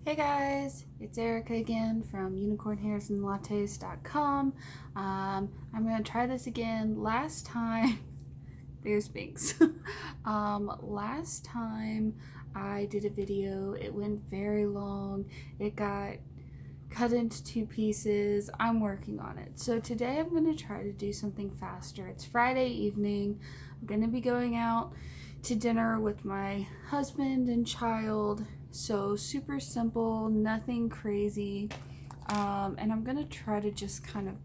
Hey guys, it's Erica again from unicornhairsandlattes.com. I'm going to try this again. Last time, there's Binks. Last time I did a video, it went very long. It got cut into 2 pieces. I'm working on it. So today I'm going to try to do something faster. It's Friday evening. I'm going to be going out to dinner with my husband and child. So super simple, nothing crazy, and I'm gonna try to just kind of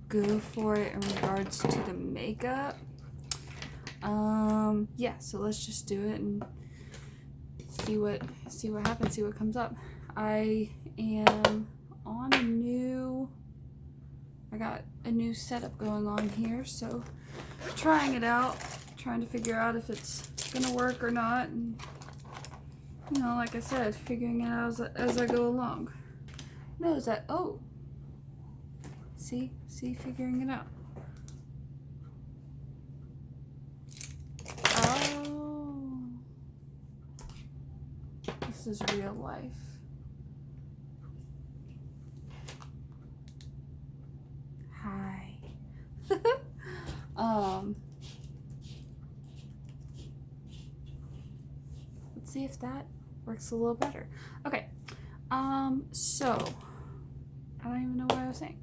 go for it in regards to the makeup. Yeah, so let's just do it and see what happens, see what comes up. I am on I got a new setup going on here, so trying it out, trying to figure out if it's gonna work or not. And, you know, like I said, figuring it out as I go along. No, is that, oh. See, figuring it out. Oh. This is real life. Hi. Let's see if that works a little better. Okay, so I don't even know what I was saying.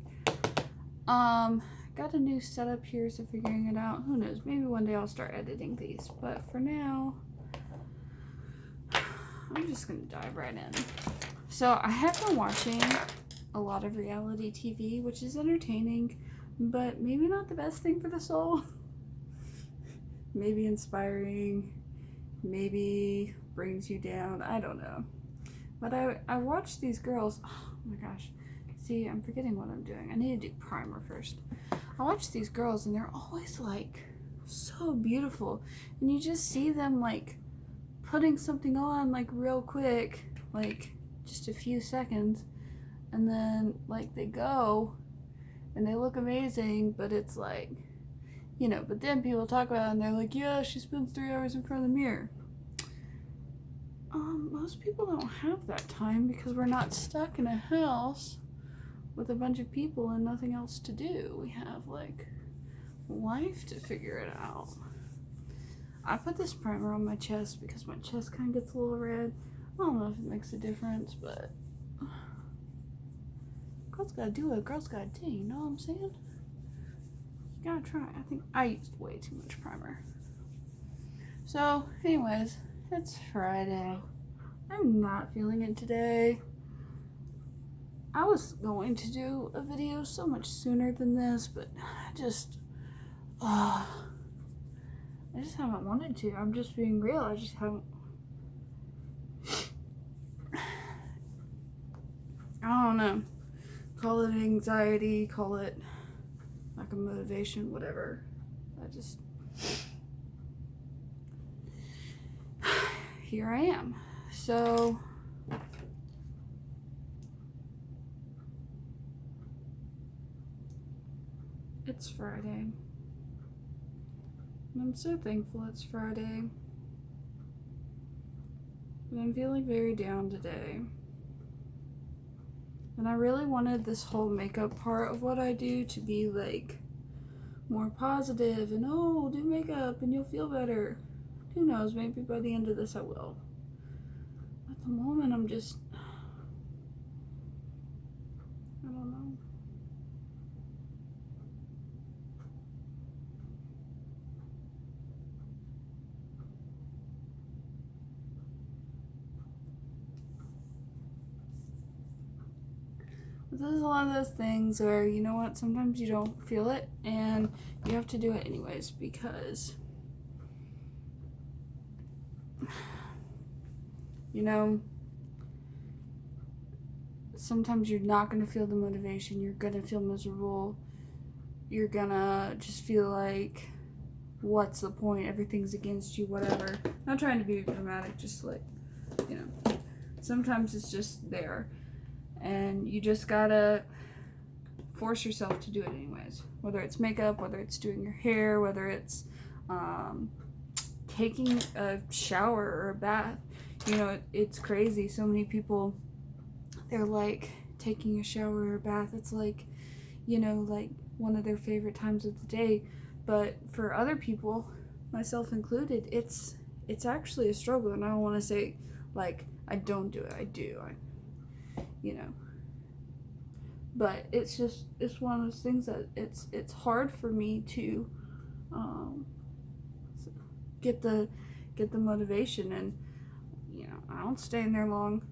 Got a new setup here, so figuring it out. Who knows? Maybe one day I'll start editing these, but for now, I'm just gonna dive right in. So I have been watching a lot of reality TV, which is entertaining, but maybe not the best thing for the soul. Maybe inspiring, maybe brings you down, I don't know. But I watched these girls, oh my gosh, see, I'm forgetting what I'm doing. I need to do primer first. I watch these girls and they're always like so beautiful, and you just see them like putting something on like real quick, like just a few seconds, and then like they go and they look amazing, but it's like, you know, but then people talk about it and they're like, yeah, she spends 3 hours in front of the mirror. Most people don't have that time because we're not stuck in a house with a bunch of people and nothing else to do. We have like life to figure it out. I put this primer on my chest because my chest kind of gets a little red. I don't know if it makes a difference, but girls gotta do what a girl's gotta do, you know what I'm saying? You gotta try. I think I used way too much primer. So, anyways, it's Friday. I'm not feeling it today. I was going to do a video so much sooner than this, but I just haven't wanted to. I'm just being real. I just haven't. I don't know. Call it anxiety, call it lack of motivation, whatever. Here I am. So it's Friday. And I'm so thankful it's Friday. But I'm feeling very down today. And I really wanted this whole makeup part of what I do to be like more positive and, oh, do makeup and you'll feel better. Who knows, maybe by the end of this I will. At the moment I'm just, I don't know. But this is one of those things where, you know what, sometimes you don't feel it and you have to do it anyways because, you know, sometimes you're not going to feel the motivation. You're going to feel miserable. You're going to just feel like, what's the point? Everything's against you, whatever. Not trying to be dramatic, just like, you know, sometimes it's just there. And you just gotta force yourself to do it anyways. Whether it's makeup, whether it's doing your hair, whether it's taking a shower or a bath. You know, it's crazy. So many people they're like taking a shower or a bath. It's like, you know, like one of their favorite times of the day. But for other people, myself included, it's actually a struggle. And I don't want to say like I don't do it. I do. You know. But it's one of those things that it's hard for me to get the motivation, and you know, I don't stay in there long.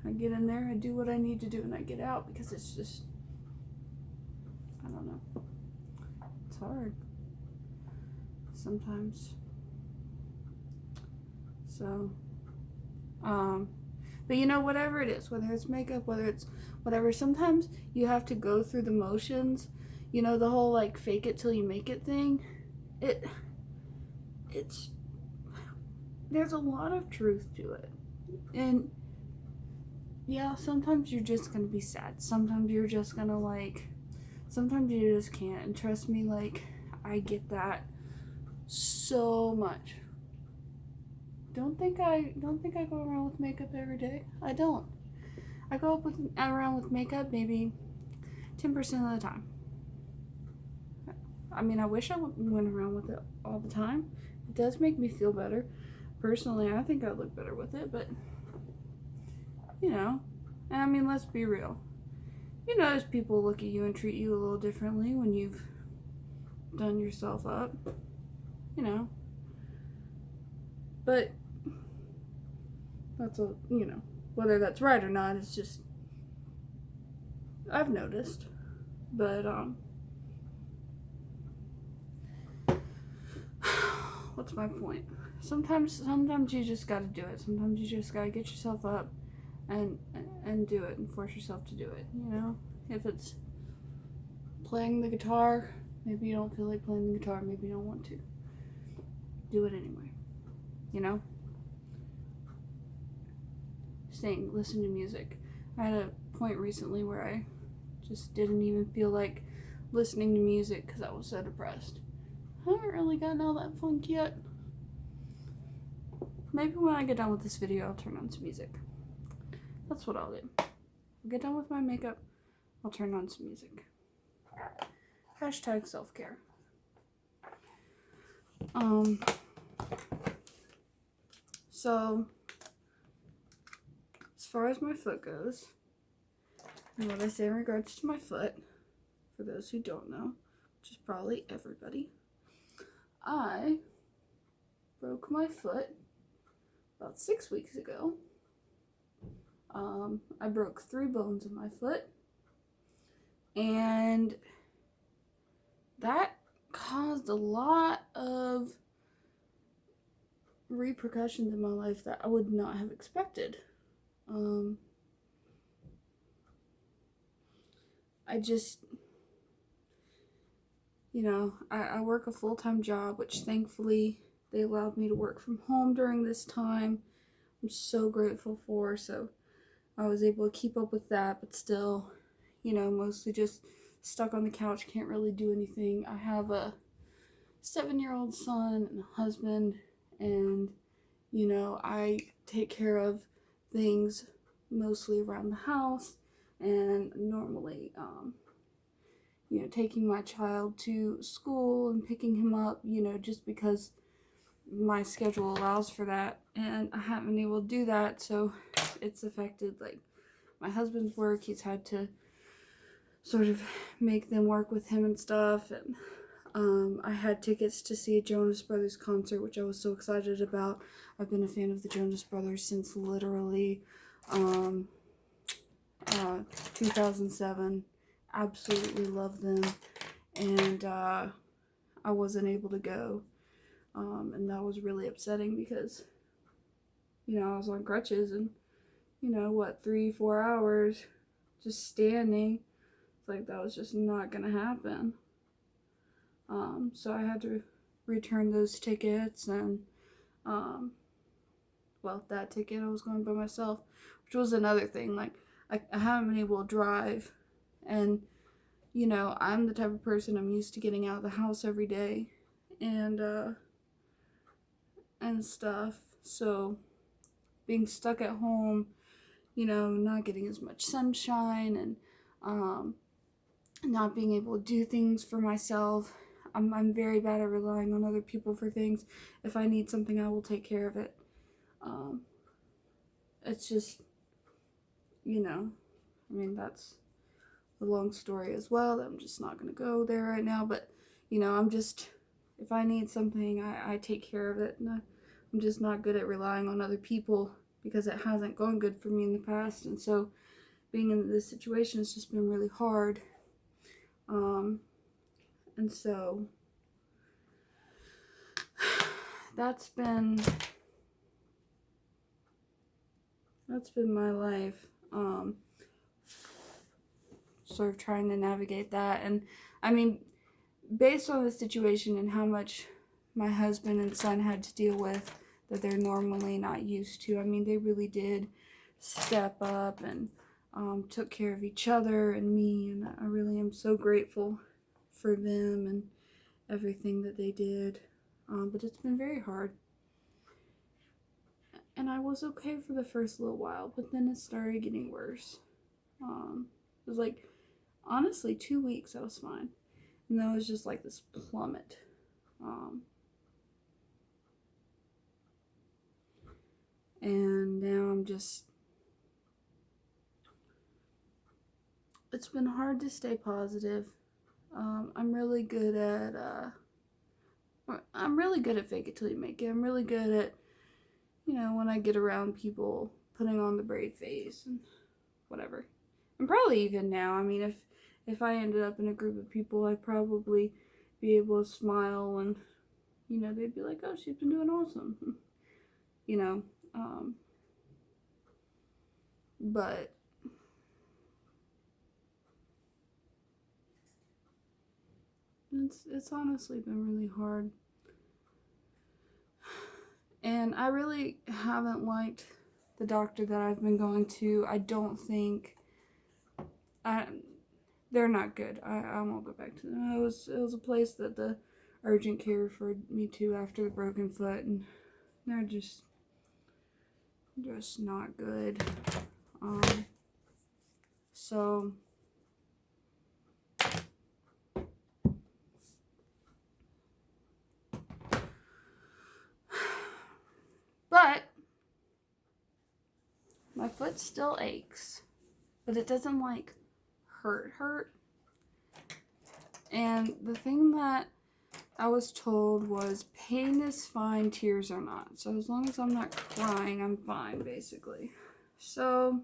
I get in there, I do what I need to do, and I get out, because it's just, I don't know, it's hard sometimes. So but you know, whatever it is, whether it's makeup, whether it's whatever, sometimes you have to go through the motions. You know, the whole like fake it till you make it thing. It's there's a lot of truth to it. And yeah, sometimes you're just gonna be sad. Sometimes you're just gonna like, sometimes you just can't. And trust me, like, I get that so much. Don't think I go around with makeup every day. I don't. I go around with makeup maybe 10% of the time. I mean, I wish I went around with it all the time. It does make me feel better. Personally, I think I look better with it, but you know, I mean, let's be real. You notice people look at you and treat you a little differently when you've done yourself up, you know. But that's a, you know, whether that's right or not, it's just, I've noticed. But what's my point? Sometimes you just gotta do it. Sometimes you just gotta get yourself up and do it, and force yourself to do it, you know. If it's playing the guitar, maybe you don't feel like playing the guitar, maybe you don't want to do it anyway, you know. Sing, listen to music. I had a point recently where I just didn't even feel like listening to music because I was so depressed. I haven't really gotten all that funk yet. Maybe when I get done with this video, I'll turn on some music. That's what I'll do. I'll get done with my makeup, I'll turn on some music. Hashtag self-care. So, as far as my foot goes, and what I say in regards to my foot, for those who don't know, which is probably everybody, I broke my foot about 6 weeks ago. I broke 3 bones in my foot, and that caused a lot of repercussions in my life that I would not have expected. I just, you know, I work a full-time job, which thankfully they allowed me to work from home during this time. I'm so grateful for, so I was able to keep up with that, but still, you know, mostly just stuck on the couch, can't really do anything. I have a 7-year-old son and a husband, and, you know, I take care of things mostly around the house, and normally, you know, taking my child to school and picking him up, you know, just because my schedule allows for that, and I haven't been able to do that, so it's affected, like, my husband's work. He's had to sort of make them work with him and stuff, and I had tickets to see a Jonas Brothers concert, which I was so excited about. I've been a fan of the Jonas Brothers since literally 2007. Absolutely love them, and I wasn't able to go, and that was really upsetting because, you know, I was on crutches, and, you know, what, 3-4 hours just standing, it's like that was just not gonna happen. So I had to return those tickets, and well, that ticket I was going by myself, which was another thing. Like, I haven't been able to drive, and, you know, I'm the type of person, I'm used to getting out of the house every day, and stuff, so being stuck at home, not getting as much sunshine and not being able to do things for myself. I'm very bad at relying on other people for things. If I need something, I will take care of it. It's just, that's a long story as well. I'm just not going to go there right now. But, if I need something, I take care of it. And I'm just not good at relying on other people because it hasn't gone good for me in the past. And so being in this situation has just been really hard. And so that's been my life, sort of trying to navigate that. And I mean, based on the situation and how much my husband and son had to deal with that they're normally not used to, I mean, they really did step up and took care of each other and me, and I really am so grateful for them and everything that they did. But it's been very hard. And I was okay for the first little while, but then it started getting worse. It was like, honestly, 2 weeks I was fine. And then it was just like this plummet. And now I'm just, it's been hard to stay positive. I'm really good at fake it till you make it. I'm really good at, when I get around people, putting on the brave face and whatever. And probably even now, I mean, if I ended up in a group of people, I'd probably be able to smile and, they'd be like, oh, she's been doing awesome. But it's honestly been really hard. And I really haven't liked the doctor that I've been going to. I don't think they're not good. I won't go back to them. It was a place that the urgent care referred me to after the broken foot, and they're just not good. So but my foot still aches, but it doesn't like hurt. And the thing that I was told was pain is fine, tears are not. So as long as I'm not crying, I'm fine, basically. So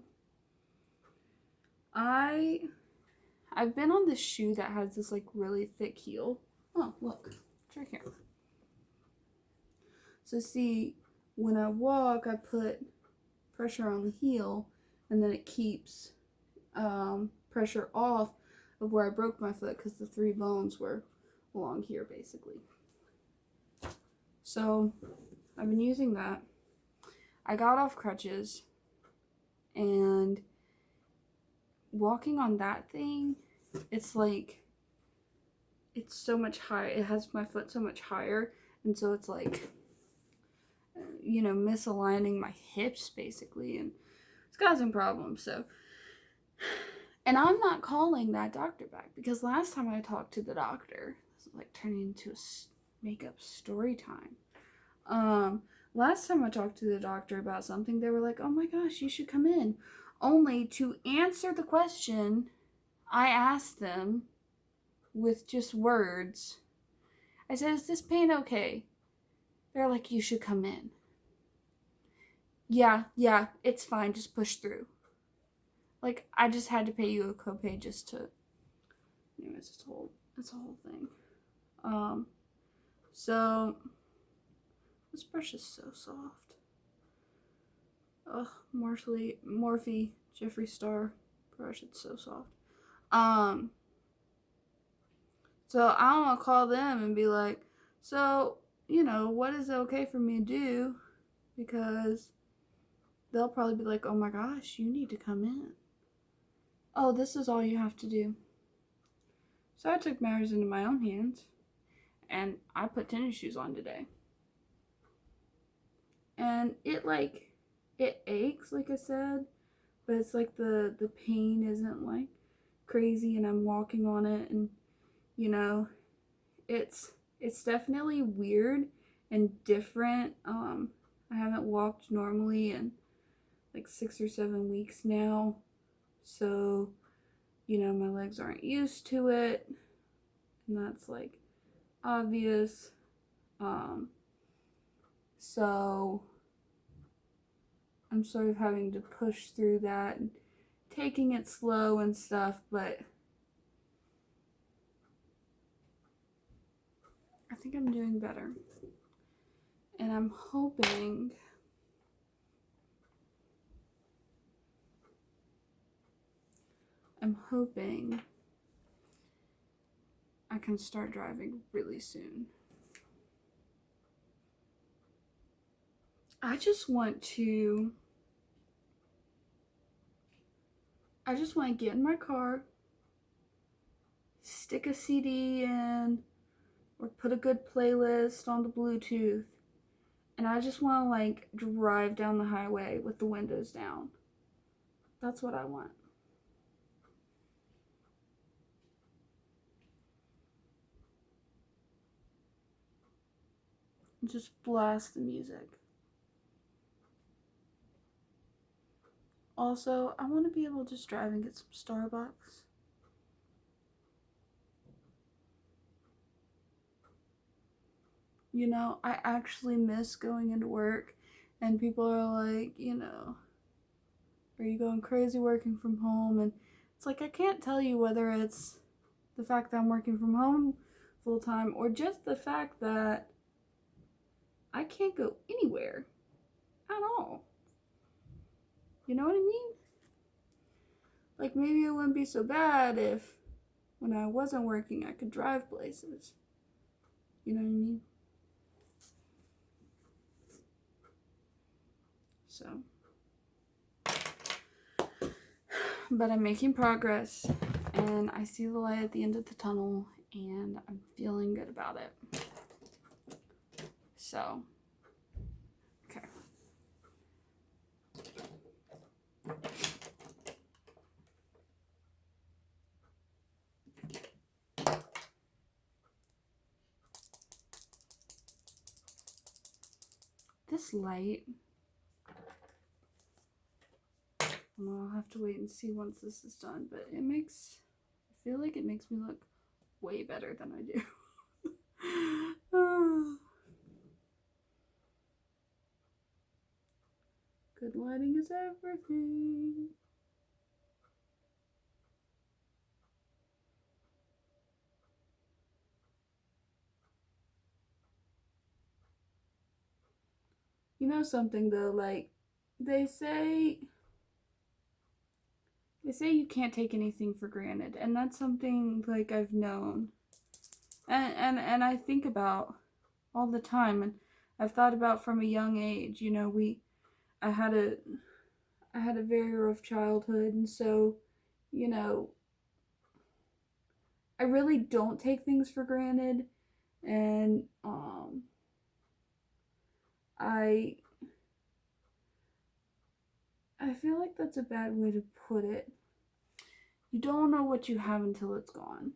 I've been on this shoe that has this like really thick heel. Oh, look, it's right here. So see, when I walk, I put pressure on the heel, and then it keeps pressure off of where I broke my foot because the 3 bones were along here, basically. So I've been using that. I got off crutches, and walking on that thing, it's like, it's so much higher. It has my foot so much higher, and so it's like, misaligning my hips, basically, and it's causing problems. So, and I'm not calling that doctor back, because last time I talked to the doctor, this is like turning into a makeup story time. Last time I talked to the doctor about something, they were like, oh my gosh, you should come in. Only to answer the question I asked them with just words. I said, is this pain okay? They're like, you should come in. Yeah, it's fine, just push through. Like, I just had to pay you a copay just to, anyways, it's a whole thing. So, this brush is so soft. Ugh, Morphe Jeffree Star brush, it's so soft. So I'm gonna call them and be like, so, what is it okay for me to do? Because they'll probably be like, oh my gosh, you need to come in. Oh, this is all you have to do. So I took matters into my own hands, and I put tennis shoes on today. And it aches, like I said, but it's like the pain isn't like crazy, and I'm walking on it, and you know, it's definitely weird and different. I haven't walked normally in like 6 or 7 weeks now, so you know, my legs aren't used to it, and that's like obvious. So I'm sort of having to push through that and taking it slow and stuff, but I think I'm doing better. And I'm hoping I can start driving really soon. I just want to get in my car, stick a CD in, or put a good playlist on the Bluetooth, and I just want to like drive down the highway with the windows down. That's what I want. Just blast the music. Also, I want to be able to just drive and get some Starbucks. You know, I actually miss going into work, and people are like, you know, are you going crazy working from home? And it's like, I can't tell you whether it's the fact that I'm working from home full time or just the fact that I can't go anywhere at all. You know what I mean? Like, maybe it wouldn't be so bad if when I wasn't working I could drive places. You know what I mean? So, but I'm making progress, and I see the light at the end of the tunnel, and I'm feeling good about it. So, okay. This light, well, I'll have to wait and see once this is done, but I feel like it makes me look way better than I do. Good lighting is everything. You know something though, like they say you can't take anything for granted, and that's something like I've known. And I think about all the time, and I've thought about from a young age, you know, I had a very rough childhood, and so, you know, I really don't take things for granted, and I feel like that's a bad way to put it. You don't know what you have until it's gone.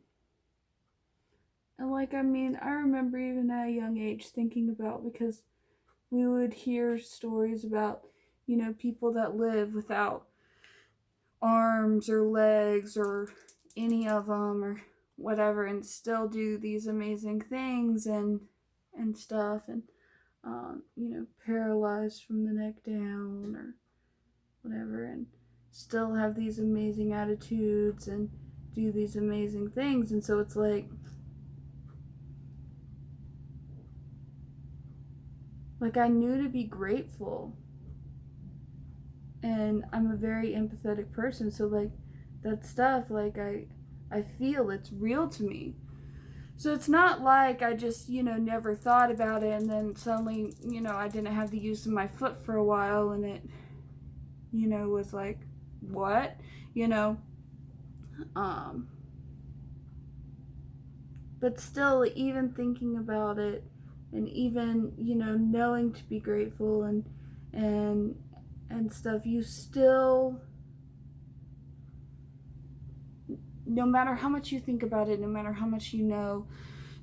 And like, I mean, I remember even at a young age thinking about, because we would hear stories about, you know, people that live without arms or legs or any of them or whatever, and still do these amazing things and stuff, and you know, paralyzed from the neck down or whatever, and still have these amazing attitudes and do these amazing things. And so it's like I knew to be grateful, and I'm a very empathetic person, so like that stuff, like I feel it's real to me. So it's not like I just, you know, never thought about it, and then suddenly, you know, I didn't have the use of my foot for a while, and it, you know, was like, what? You know? But still, even thinking about it, and even, you know, knowing to be grateful and stuff, you still no matter how much you think about it, no matter how much you know,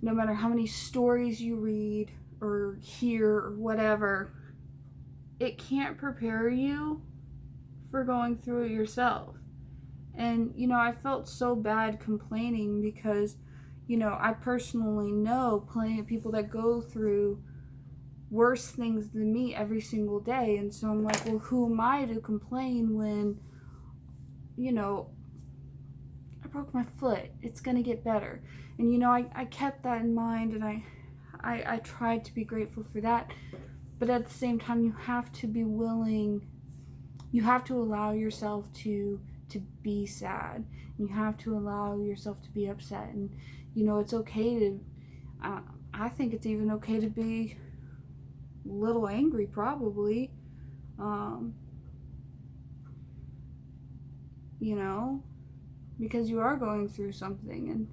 no matter how many stories you read or hear or whatever, it can't prepare you for going through it yourself. And, I felt so bad complaining because, I personally know plenty of people that go through worse things than me every single day. And so I'm like, well, who am I to complain when, I broke my foot. It's going to get better. And, I kept that in mind, and I tried to be grateful for that. But at the same time, you have to be willing, you have to allow yourself to be sad. You have to allow yourself to be upset. And, it's okay to, I think it's even okay to be a little angry, probably. Because you are going through something. And,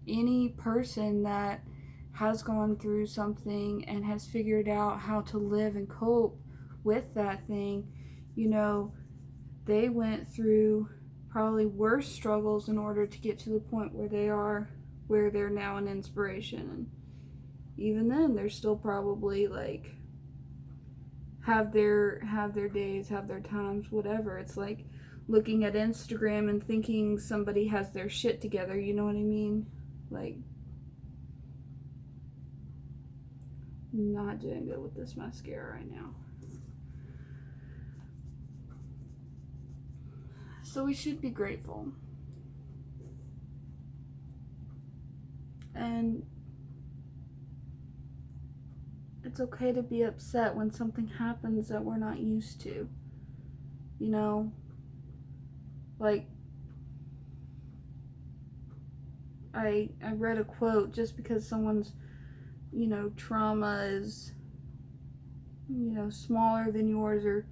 any person that has gone through something and has figured out how to live and cope with that thing, they went through probably worse struggles in order to get to the point where they're now an inspiration. And even then, they're still probably like have their days, have their times, whatever. It's like looking at Instagram and thinking somebody has their shit together, you know what I mean? Like, not doing good with this mascara right now. So we should be grateful. And it's okay to be upset when something happens that we're not used to. Like, I read a quote, just because someone's, trauma is, smaller than yours or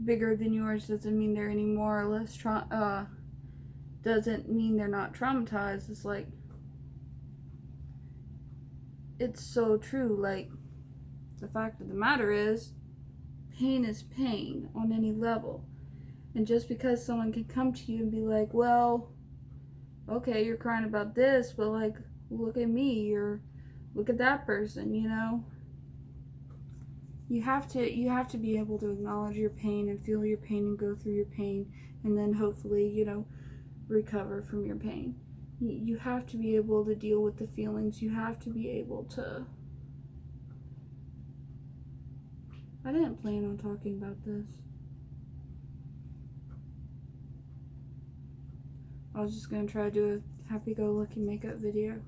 bigger than yours doesn't mean they're any more or less doesn't mean they're not traumatized. It's like, it's so true. Like, the fact of the matter is, pain is pain on any level. And just because someone can come to you and be like, well, okay, you're crying about this, but like, look at me, or look at that person, You have to be able to acknowledge your pain and feel your pain and go through your pain, and then hopefully, recover from your pain. You have to be able to deal with the feelings. You have to be able to... I didn't plan on talking about this. I was just going to try to do a happy-go-lucky makeup video.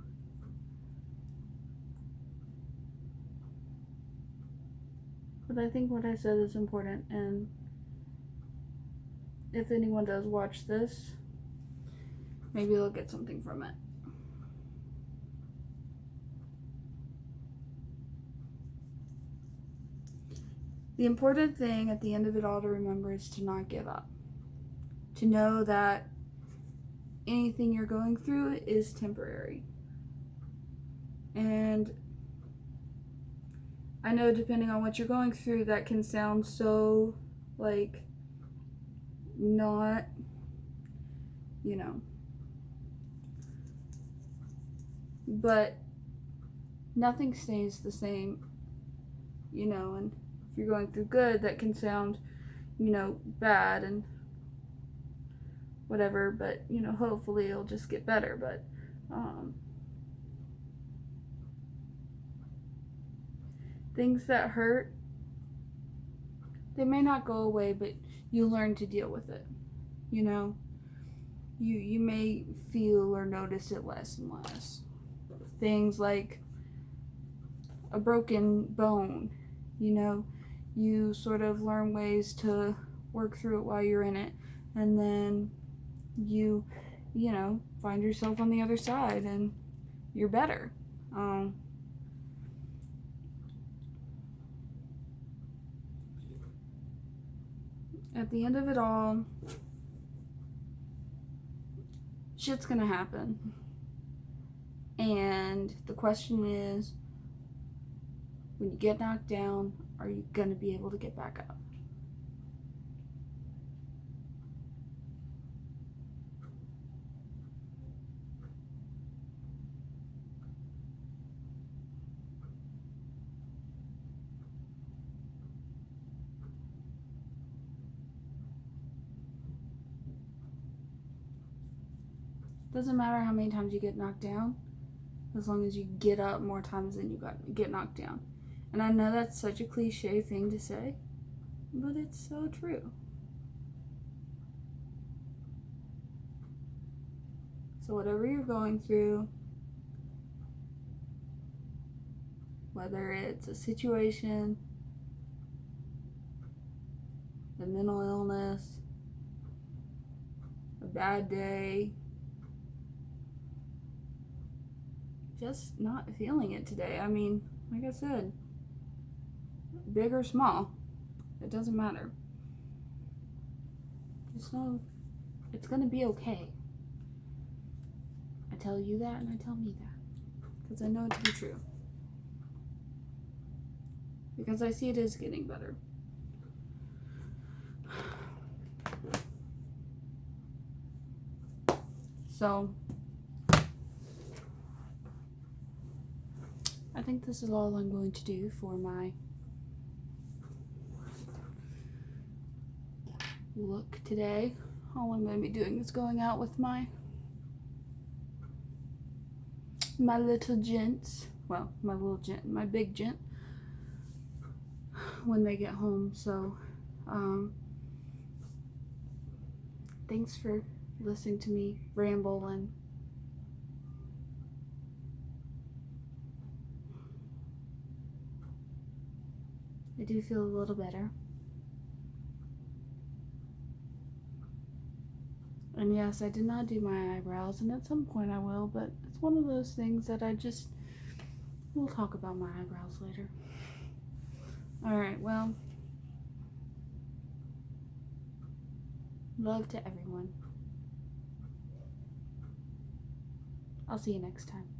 But I think what I said is important, and if anyone does watch this, maybe they'll get something from it. The important thing at the end of it all to remember is to not give up. To know that anything you're going through is temporary. And I know, depending on what you're going through, that can sound so, like, not, but nothing stays the same, and if you're going through good, that can sound, bad and whatever, but, hopefully it'll just get better. But, things that hurt, they may not go away, but you learn to deal with it. You may feel or notice it less and less. Things like a broken bone, you sort of learn ways to work through it while you're in it, and then you find yourself on the other side and you're better. At the end of it all, shit's gonna happen. And the question is, when you get knocked down, are you gonna be able to get back up? Doesn't matter how many times you get knocked down, as long as you get up more times than you get knocked down. And I know that's such a cliche thing to say, but it's so true. So whatever you're going through, whether it's a situation, a mental illness, a bad day, just not feeling it today. I mean, like I said, big or small, it doesn't matter. Just know it's gonna be okay. I tell you that and I tell me that, because I know it to be true. Because I see it is getting better. So, I think this is all I'm going to do for my look today. All I'm going to be doing is going out with my little gents. Well, my big gent when they get home. So, thanks for listening to me ramble, and I do feel a little better. And yes, I did not do my eyebrows, and at some point I will, but it's one of those things that we'll talk about my eyebrows later. Alright, well, love to everyone. I'll see you next time.